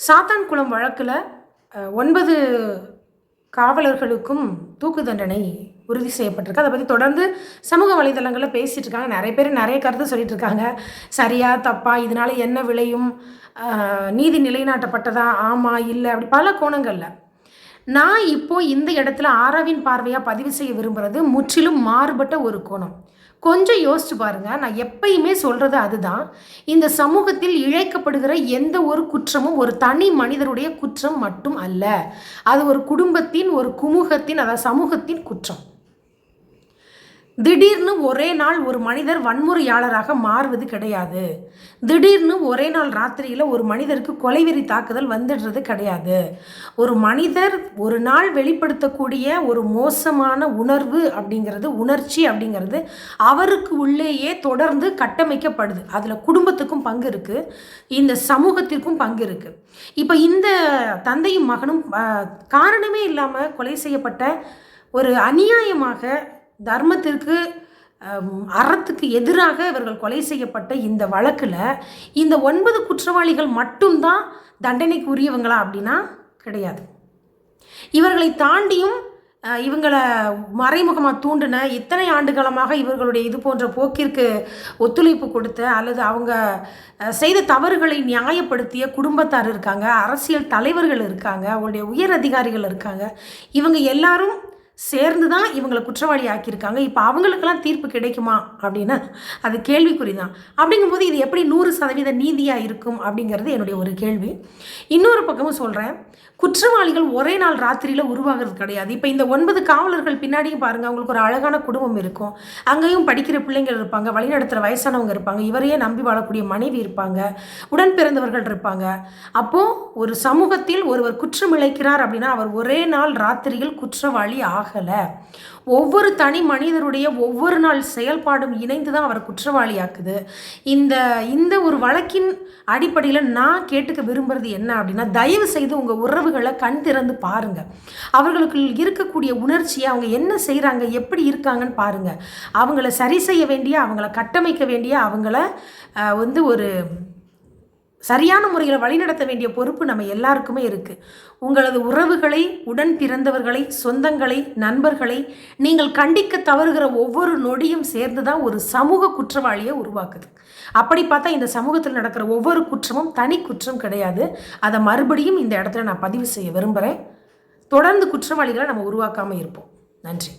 சாத்தான்குளம் வழக்கில் 9 காவலர்களுக்கும் தூக்கு தண்டனை உறுதி செய்யப்பட்டிருக்கு. அதை பற்றி தொடர்ந்து சமூக வலைதளங்களில் பேசிகிட்டு இருக்காங்க. நிறைய பேர் நிறைய கருத்து சொல்லிட்டு இருக்காங்க. சரியா தப்பா, இதனால் என்ன விளையும், நீதி நிலைநாட்டப்பட்டதா, ஆமாம் இல்லை, அப்படி பல கோணங்களில். நான் இப்போது இந்த இடத்துல ஆராவின் பார்வையாக பதிவு செய்ய விரும்புகிறது முற்றிலும் மாறுபட்ட ஒரு கோணம். கொஞ்சம் யோசிச்சு பாருங்க. நான் எப்பயுமே சொல்றது அதுதான். இந்த சமூகத்தில் இழைக்கப்படுகிற எந்த ஒரு குற்றமும் ஒரு தனி மனிதருடைய குற்றம் மட்டும் அல்ல. அது ஒரு குடும்பத்தின், ஒரு குமுகத்தின், அதாவது சமூகத்தின் குற்றம். திடீர்னு ஒரே நாள் ஒரு மனிதர் வன்முறையாளராக மாறுவது கிடையாது. திடீர்னு ஒரே நாள் ராத்திரியில் ஒரு மனிதருக்கு கொலைவெறி தாக்குதல் வந்துடுறது கிடையாது. ஒரு மனிதர் ஒரு நாள் வெளிப்படுத்தக்கூடிய ஒரு மோசமான உணர்வு அப்படிங்கிறது, உணர்ச்சி அப்படிங்கிறது அவருக்கு உள்ளேயே தொடர்ந்து கட்டமைக்கப்படுது. அதில் குடும்பத்துக்கும் பங்கு இருக்குது, இந்த சமூகத்திற்கும் பங்கு இருக்குது. இப்போ இந்த தந்தையும் மகனும் காரணமே இல்லாமல் கொலை செய்யப்பட்ட ஒரு அநியாயமாக தர்மத்திற்கு அறத்துக்கு எதிராக இவர்கள் கொலை செய்யப்பட்ட இந்த வழக்கில் இந்த 9 குற்றவாளிகள் மட்டும்தான் தண்டனைக்கு உரியவங்களா அப்படின்னா கிடையாது. இவர்களை தாண்டியும் இவங்களை மறைமுகமாக தூண்டின, இத்தனை ஆண்டுகாலமாக இவர்களுடைய இது போன்ற போக்கிற்கு ஒத்துழைப்பு கொடுத்த அல்லது அவங்க செய்த தவறுகளை நியாயப்படுத்திய குடும்பத்தார் இருக்காங்க, அரசியல் தலைவர்கள் இருக்காங்க, அவங்களுடைய உயர் அதிகாரிகள் இருக்காங்க. இவங்க எல்லாரும் சேர்ந்து தான் இவங்களை குற்றவாளி ஆக்கியிருக்காங்க. இப்போ அவங்களுக்கெல்லாம் தீர்ப்பு கிடைக்குமா அப்படின்னா அது கேள்விக்குறி தான். அப்படிங்கும்போது இது எப்படி 100% நீதியாக இருக்கும் அப்படிங்கிறது என்னுடைய ஒரு கேள்வி. இன்னொரு பக்கமும் சொல்கிறேன், குற்றவாளிகள் ஒரே நாள் ராத்திரியில் உருவாகிறது கிடையாது. இப்போ இந்த 9 காவலர்கள் பின்னாடியும் பாருங்கள், அவங்களுக்கு ஒரு அழகான குடும்பம் இருக்கும், அங்கேயும் படிக்கிற பிள்ளைங்கள் இருப்பாங்க, வழிநடத்துகிற வயசானவங்க இருப்பாங்க, இவரையே நம்பி வாழக்கூடிய மனைவி இருப்பாங்க, உடன் பிறந்தவர்கள் இருப்பாங்க. அப்போது ஒரு சமூகத்தில் ஒருவர் குற்றம் இழைக்கிறார் அப்படின்னா அவர் ஒரே நாள் ராத்திரியில் குற்றவாளி ஆகலை. ஒவ்வொரு தனி மனிதருடைய ஒவ்வொரு நாள் செயல்பாடும் இணைந்து தான் அவர் குற்றவாளியாக்குது. இந்த ஒரு வழக்கின் அடிப்படையில் நான் கேட்டுக்க விரும்புகிறது என்ன அப்படின்னா, தயவு செய்து உங்கள் உறவுகளை கண் திறந்து பாருங்கள். அவர்களுக்கு இருக்கக்கூடிய உணர்ச்சியை அவங்க என்ன செய்கிறாங்க, எப்படி இருக்காங்கன்னு பாருங்கள். அவங்கள சரி செய்ய வேண்டிய, அவங்கள கட்டமைக்க வேண்டிய, அவங்கள ஒரு சரியான முறையில் வழிநடத்த வேண்டிய பொறுப்பு நம்ம எல்லாருக்குமே இருக்குது. உங்களது உறவுகளை, உடன் பிறந்தவர்களை, சொந்தங்களை, நண்பர்களை நீங்கள் கண்டிக்க தவறுகிற ஒவ்வொரு நொடியும் சேர்ந்து தான் ஒரு சமூக குற்றவாளியை உருவாக்குது. அப்படி பார்த்தா இந்த சமூகத்தில் நடக்கிற ஒவ்வொரு குற்றமும் தனி குற்றம் கிடையாது. அதை மறுபடியும் இந்த இடத்துல நான் பதிவு செய்ய விரும்புகிறேன். தொடர்ந்து குற்றவாளிகளை நம்ம உருவாக்காமல் இருப்போம். நன்றி.